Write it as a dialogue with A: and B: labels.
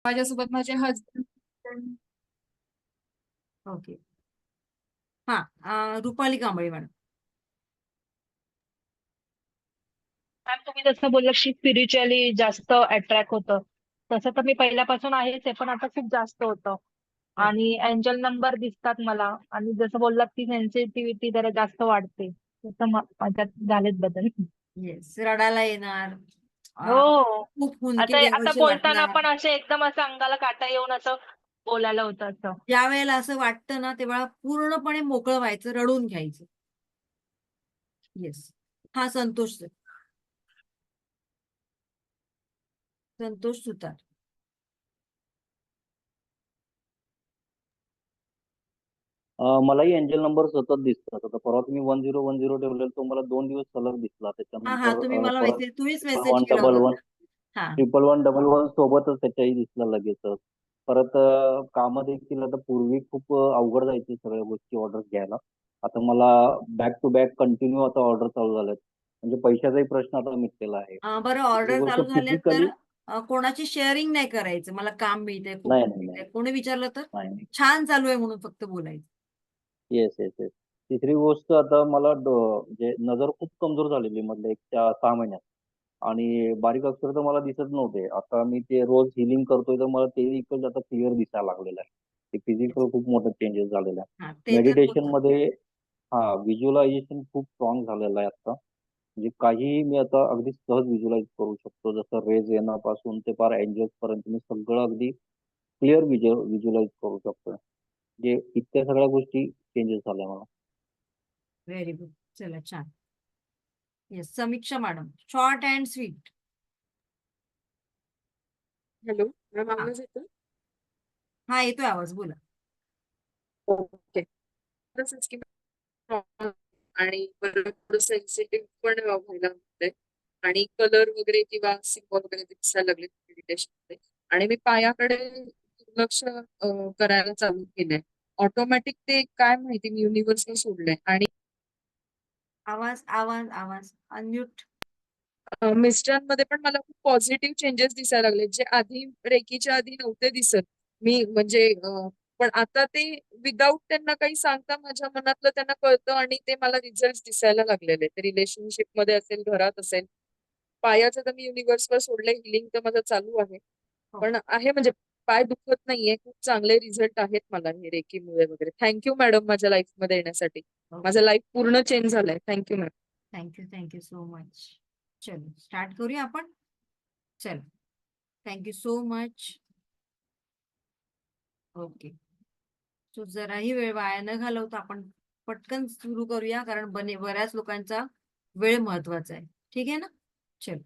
A: माझ्यासोबत माझे husband. Okay. हा, रुपाली कांबळे मॅडम.
B: मॅम तुम्ही जसं बोलला की स्पिरिच्युअली जास्त अट्रॅक्ट होतं, तसं तर मी पहिल्यापासून आहेच आहे, पण आता खूप जास्त होतं. आणि एंजल नंबर दिसतात मला, आणि जसं बोललात की सेन्सिटिव्हिटी जरा जास्त वाढते, तसं माझ्यात झालेत बदल.
A: येस, रडायला येणार.
B: हो.
A: खूप हुंदके
B: आता आता
A: द्यावेसे
B: बोलताना
A: वाटणार.
B: पण असे एकदम असं अंगाला काटा येऊन असं बोलायला होतं असं.
A: ज्या वेळेला असं वाटतं ना, तेव्हा पूर्णपणे मोकळं व्हायचं, रडून घ्यायचं. येस. हा, संतोष सुतार.
C: मलाही एंजल नंबर सतत दिसतात. आता परवा तुम्ही 1010 ठेवलेला, तो मला 2 दिवस सलग दिसला.
A: हा,
C: त्याच्यानंतर
A: तुम्ही मला
C: परत
A: तुम्हीच
C: ट्रिपल
A: मेसेज
C: वन
A: केला
C: डबल
A: होता.
C: वन
A: हा.
C: 1111 सोबतच त्याच्याही दिसला लगेचच. परत कामं देखील आता पूर्वी खूप अवघड जायची सगळ्या गोष्टी ऑर्डर घ्यायला. आता मला बॅक टू बॅक कंटिन्यू आता ऑर्डर चालू झाल्यात. म्हणजे पैशाचाही प्रश्न आता मिटलेला आहे.
A: बरं,
C: दुसरी
A: ऑर्डर
C: गोष्ट
A: चालू झाले तर
C: फिजिकली
A: कोणाची शेअरिंग नाही करायचं. मला काम मिळतंय, खूप
C: नाही
A: काम
C: नाही
A: मिळतंय,
C: नाही
A: कोणी विचारलं तर
C: नाही.
A: छान चालू आहे म्हणून फक्त बोलायचं.
C: Yes yes yes. तिसरी गोष्ट, आता मला म्हणजे नजर खूप कमजोर झालेली मधल्या 6 महिन्यात. आणि बारीक अक्षर तर मला दिसत नव्हते. आता मी ते रोज हिलिंग करतोय तर मला ते इकडे आता क्लिअर दिसायला लागलेलं आहे. ते फिजिकल खूप मोठं चेंजेस झालेलं आहे.
A: हा, ते तर
C: मेडिटेशन
A: होतं.
C: मध्ये हा, व्हिज्युअलायझेशन खूप स्ट्रॉंग झालेलं आहे आता. म्हणजे काहीही मी आता अगदी सहज व्हिज्युअलाइज करू शकतो. जसं रेज येण्यापासून ते फार एंजल्स पर्यंत मी सगळं अगदी क्लिअर व्हिज्युअलाइज करू शकतो. म्हणजे इतक्या सगळ्या गोष्टी चेंजेस झाल्या मला.
A: Very good. चला, छान. Yes, Samiksha madam, short and sweet.
D: Hello ma'am,
A: हा,
D: आवाज येतो?
A: हा, येतोय आवाज, बोला.
D: ओके. तसंच की आणि थोडं सेन्सिटिव्ह पण व्हायला लागतंय, आणि कलर वगैरे किंवा सिम्बॉल वगैरे दिसायला लागले मेडिटेशन मध्ये. आणि मी पायाकडे दुर्लक्ष करायला चालू केलंय. ऑटोमॅटिक ते काय माहिती मी युनिव्हर्सला सोडलंय. आणि
A: आवाज आवाज आवाज अनम्यूट.
D: मिस्टरांमध्ये पण मला खूप पॉझिटिव्ह चेंजेस दिसायला लागले, जे आधी रेकीच्या आधी नव्हते दिसत. मी म्हणजे पण आता ते विदाऊट त्यांना काही सांगता माझ्या मनातलं त्यांना कळतं, आणि ते मला रिझल्ट दिसायला लागलेले. ते रिलेशनशिप मध्ये असेल, घरात असेल. पायाचं तर मी युनिव्हर्सवर सोडलंय, हिलिंग तर माझं चालू आहे.
A: हो.
D: पण आहे म्हणजे पाय दुखत नाहीये. खूप चांगले रिझल्ट आहेत मला हे रेकीमुळे वगैरे. थँक्यू मॅडम माझ्या लाईफ मध्ये येण्यासाठी. माझं लाईफ पूर्ण चेंज झालंय. Thank you ma'am.
A: Thank you so much. चलो, स्टार्ट करूया आपण. चलो, thank you so much. Okay. So जराही वेळ वाया न घालवता आपण पटकन सुरू करूया, कारण बऱ्याच लोकांचा वेळ महत्वाचा आहे. ठीक आहे ना? चलो.